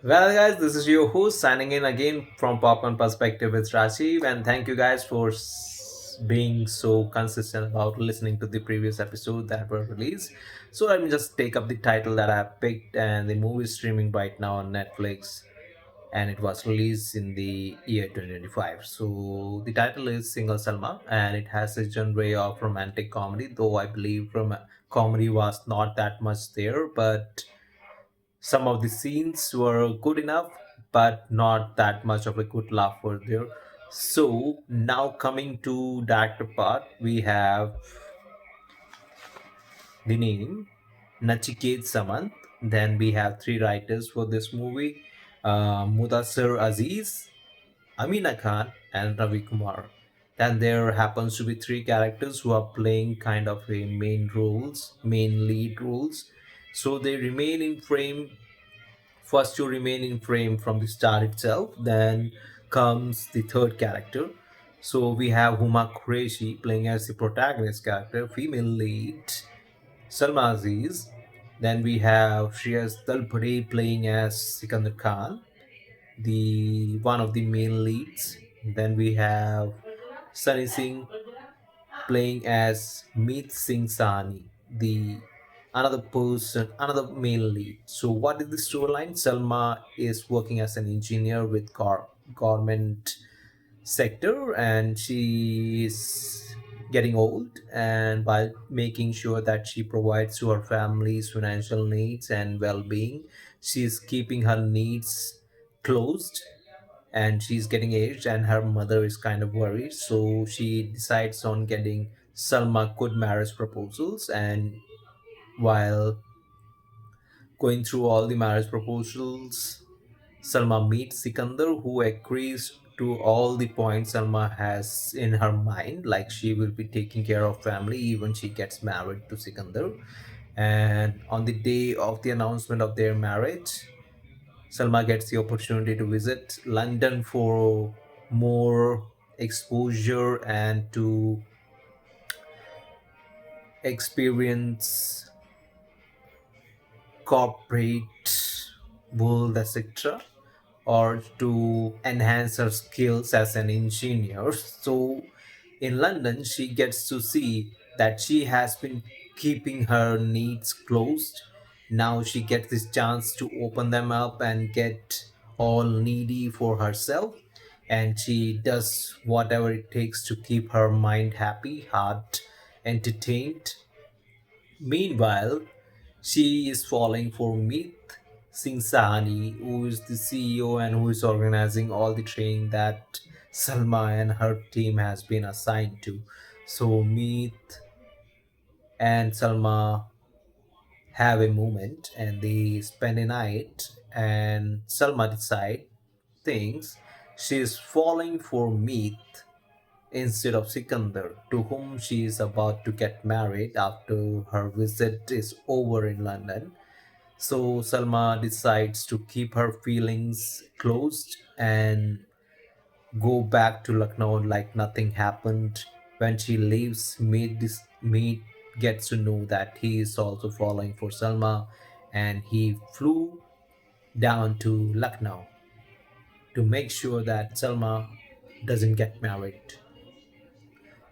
Well, guys, this is your host signing in again from Popcorn Perspective with Rajiv, and thank you guys for being so consistent about listening to the previous episode that were released. So let me just take up the title that I have picked, and the movie is streaming right now on Netflix, and it was released in the year 2025. So the title is Single Salma, and it has a genre of romantic comedy, though I believe comedy was not that much there, but some of the scenes were good enough, but not that much of a good laugh were there. So now coming to director part, we have the name Nachiket Samant. Then we have three writers for this movie: Mudassir Aziz, Amina Khan, and Ravi Kumar. Then there happens to be three characters who are playing kind of a main lead roles. So they remain in frame first to remain in frame from the start itself. Then comes the third character. So we have Huma Qureshi playing as the protagonist character, female lead, Salma Aziz. Then we have Shreyas Dalpade playing as Sikandar Khan, the one of the main leads. Then we have Sunny Singh playing as Meet Singh Sahni, the another person, another male lead. So, what is the storyline? Selma is working as an engineer with government sector, and she is getting old. And while making sure that she provides to her family's financial needs and well-being, she is keeping her needs closed, and she's getting aged and her mother is kind of worried, so she decides on getting Salma good marriage proposals. And while going through all the marriage proposals, Salma meets Sikandar, who agrees to all the points Salma has in her mind, like she will be taking care of family even she gets married to Sikandar. And on the day of the announcement of their marriage, Salma gets the opportunity to visit London for more exposure and to experience corporate world, etc., or to enhance her skills as an engineer. So in London, she gets to see that she has been keeping her needs closed. Now she gets this chance to open them up and get all needy for herself. And she does whatever it takes to keep her mind happy, heart entertained. Meanwhile, she is falling for Meet Singh Sahani, who is the CEO and who is organizing all the training that Salma and her team has been assigned to. So Meet and Salma have a moment and they spend a night, and Salma decide thinks she is falling for Meet instead of Sikandar, to whom she is about to get married after her visit is over in London. So Salma decides to keep her feelings closed and go back to Lucknow like nothing happened. When she leaves, Meet gets to know that he is also falling for Salma, and he flew down to Lucknow to make sure that Salma doesn't get married.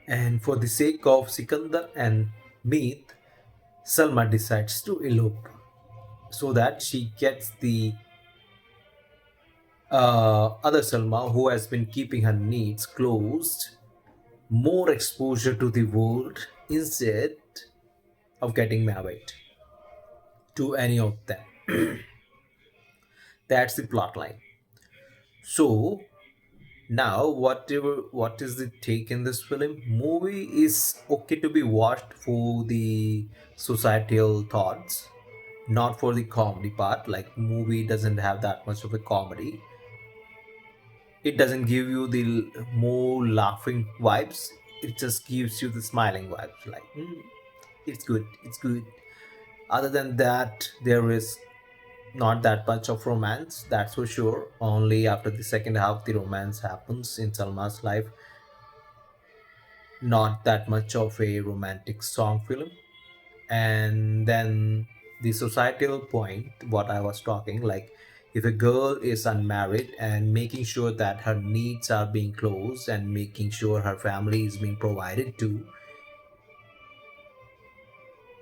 And for the sake of Sikandar and Meet, Salma decides to elope so that she gets the other Salma, who has been keeping her needs closed, more exposure to the world instead of getting married to any of them. That's the plot line. So now, what is the take in this film? Movie is okay to be watched for the societal thoughts, not for the comedy part. Like movie doesn't have that much of a comedy. It doesn't give you the more laughing vibes. It just gives you the smiling vibes. Like it's good, it's good. Other than that, there is not that much of romance. That's for sure. Only after the second half, the romance happens in Salma's life. Not that much of a romantic song film. And then the societal point, what I was talking, like If a girl is unmarried and making sure that her needs are being closed and making sure her family is being provided to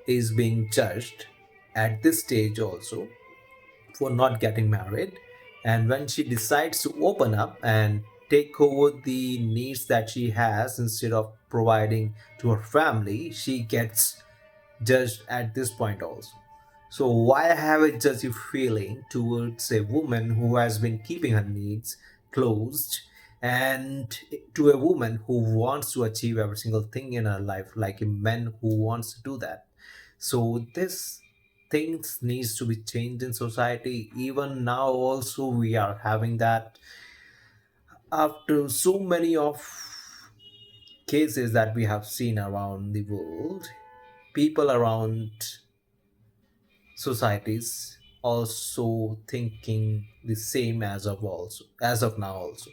is being judged at this stage also for not getting married, and when she decides to open up and take over the needs that she has instead of providing to her family, she gets judged at this point also. So why have a judgy feeling towards a woman who has been keeping her needs closed, and to a woman who wants to achieve every single thing in her life like a man who wants to do that? So this things needs to be changed in society. Even now also we are having that after so many of cases that we have seen around the world, people around societies also thinking the same as of now also.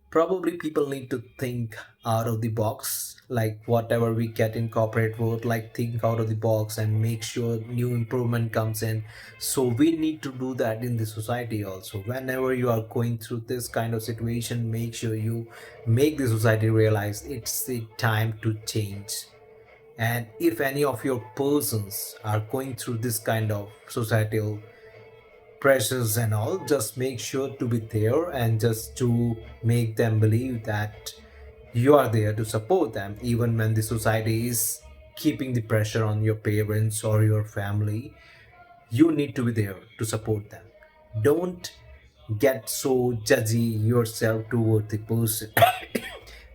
Probably people need to think out of the box, like whatever we get in corporate world, like think out of the box and make sure new improvement comes in. So we need to do that in the society also. Whenever you are going through this kind of situation, make sure you make the society realize it's the time to change. And if any of your persons are going through this kind of societal pressures and all, just make sure to be there and just to make them believe that you are there to support them even when the society is keeping the pressure on your parents or your family. You need to be there to support them. Don't get so judgy yourself toward the person.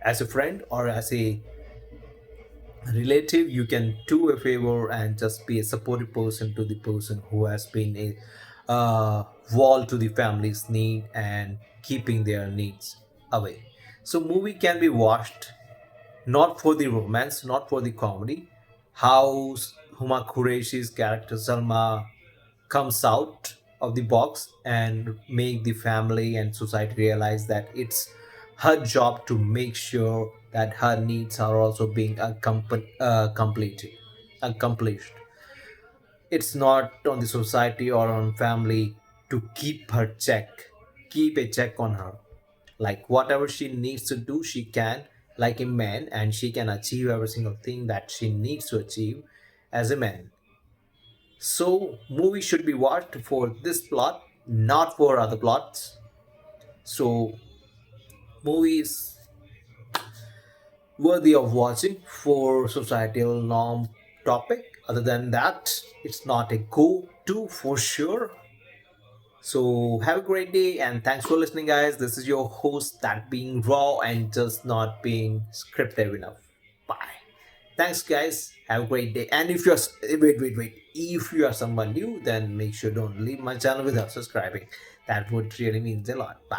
As a friend or as a relative, you can do a favor and just be a supportive person to the person who has been a wall to the family's need and keeping their needs away. So movie can be watched not for the romance, not for the comedy. How Huma Qureshi's character Salma comes out of the box and make the family and society realize that it's her job to make sure that her needs are also being accomplished. It's not on the society or on family to keep a check on her. Like whatever she needs to do, she can, like a man, and she can achieve every single thing that she needs to achieve as a man. So movie should be watched for this plot, not for other plots. So movies worthy of watching for societal norm topic. Other than that, it's not a go-to for sure. So have a great day and thanks for listening, guys. This is your host that being raw and just not being scripted enough. Bye. Thanks, guys. Have a great day. And if you're wait, if you are someone new, then make sure don't leave my channel without subscribing. That would really mean a lot. Bye.